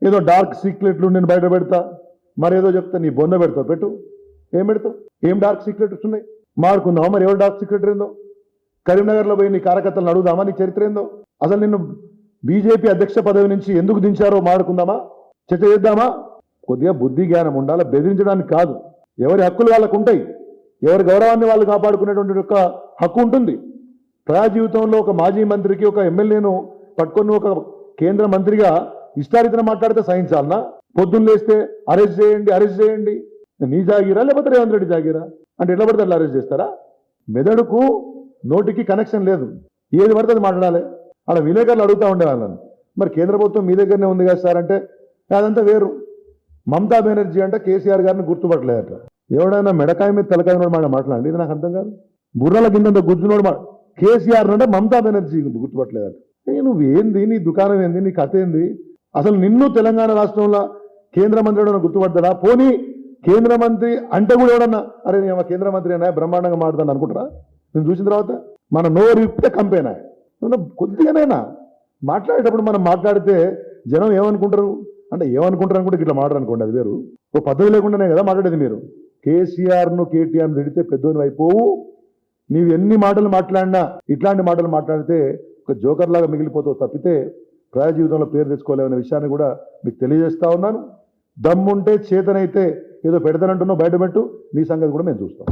ఏదో డార్క్ సీక్రెట్లు నేను బయట పెడతా, మరేదో చెప్తా, నీ బొంద పెడతావు, పెట్టు. ఏం పెడతావు? ఏం డార్క్ సీక్రెట్స్ ఉన్నాయి? మాడుకుందామా మరి ఎవరు డార్క్ సీక్రెట్ ఏందో? కరీంనగర్లో పోయి నీ కార్యకర్తలను అడుగుదామా నీ చరిత్ర ఏందో? అసలు నిన్ను బీజేపీ అధ్యక్ష పదవి నుంచి ఎందుకు దించారో మాడుకుందామా, చర్చ చేద్దామా? కొద్దిగా బుద్ధి జ్ఞానం ఉండాలి, బెదిరించడానికి కాదు. ఎవరి హక్కులు వాళ్ళకు ఉంటాయి, ఎవరి గౌరవాన్ని వాళ్ళు కాపాడుకునేటువంటి ఒక హక్కు ఉంటుంది. ప్రజా జీవితంలో ఒక మాజీ మంత్రికి, ఒక ఎమ్మెల్యేను పట్టుకొని ఒక కేంద్ర మంత్రిగా ఇష్టారీతన మాట్లాడితే సహించాలనా? పొద్దున్న లేస్తే అరెస్ట్ చేయండి, అరెస్ట్ చేయండి. నీ జాగిరా లేకపోతే రేవంత్ రెడ్డి జాగిరా అంటే ఎట్లా పడితే అట్లా అరెస్ట్ చేస్తారా? మెదడుకు నోటికి కనెక్షన్ లేదు, ఏది పడితే అది మాట్లాడాలి. అక్కడ విలేకరులు అడుగుతూ ఉండేవాళ్ళని, మరి కేంద్ర ప్రభుత్వం మీ దగ్గరనే ఉంది కదా సార్ అంటే అదంతా వేరు. మమతా బెనర్జీ అంటే కేసీఆర్ గారిని గుర్తుపట్టలేదట. ఎవడైనా మెడకాయ మీద తలకాయ మాట మాట్లాడండి, ఇది నాకు అర్థం కాదు. బుర్రల కింద గుజ్జునోడు కేసీఆర్ అంటే మమతా బెనర్జీ గుర్తుపట్టలేదట. నువ్వు ఏంది, నీ దుకాణం ఏంది, నీ కథ ఏంది? అసలు నిన్ను తెలంగాణ రాష్ట్రంలో కేంద్ర మంత్రి ఎవడన్నా గుర్తుపడతాడా? పోనీ కేంద్ర మంత్రి అంటే కూడా ఎవడన్నా అరే నేను కేంద్ర మంత్రి అయినా బ్రహ్మాండంగా మాట్లాడతాను అనుకుంటారా? నేను చూసిన తర్వాత మన నోరు ఇప్పితే కంపేనా? కొద్దిగానైనా మాట్లాడేటప్పుడు మనం మాట్లాడితే జనం ఏమనుకుంటారు అంటే ఏమనుకుంటారు అనుకుంటే ఇట్లా మాట్లాడనుకోండి, అది వేరు. ఓ పద్ధతి లేకుండానే కదా మాట్లాడేది. మీరు కేసీఆర్ను కేటీఆర్ను తిడితే పెద్దోని అయిపోవు. నీవు ఎన్ని మాటలు మాట్లాడినా ఇట్లాంటి మాటలు మాట్లాడితే ఒక జోకర్ లాగా మిగిలిపోతావు తప్పితే ప్రజా జీవితంలో పేరు తెచ్చుకోలేమనే విషయాన్ని కూడా మీకు తెలియజేస్తా ఉన్నాను. దమ్ముంటే చేతనైతే ఏదో పెడతానంటున్నావు బయట పెట్టు, నీ సంగతి కూడా మేము చూస్తాం.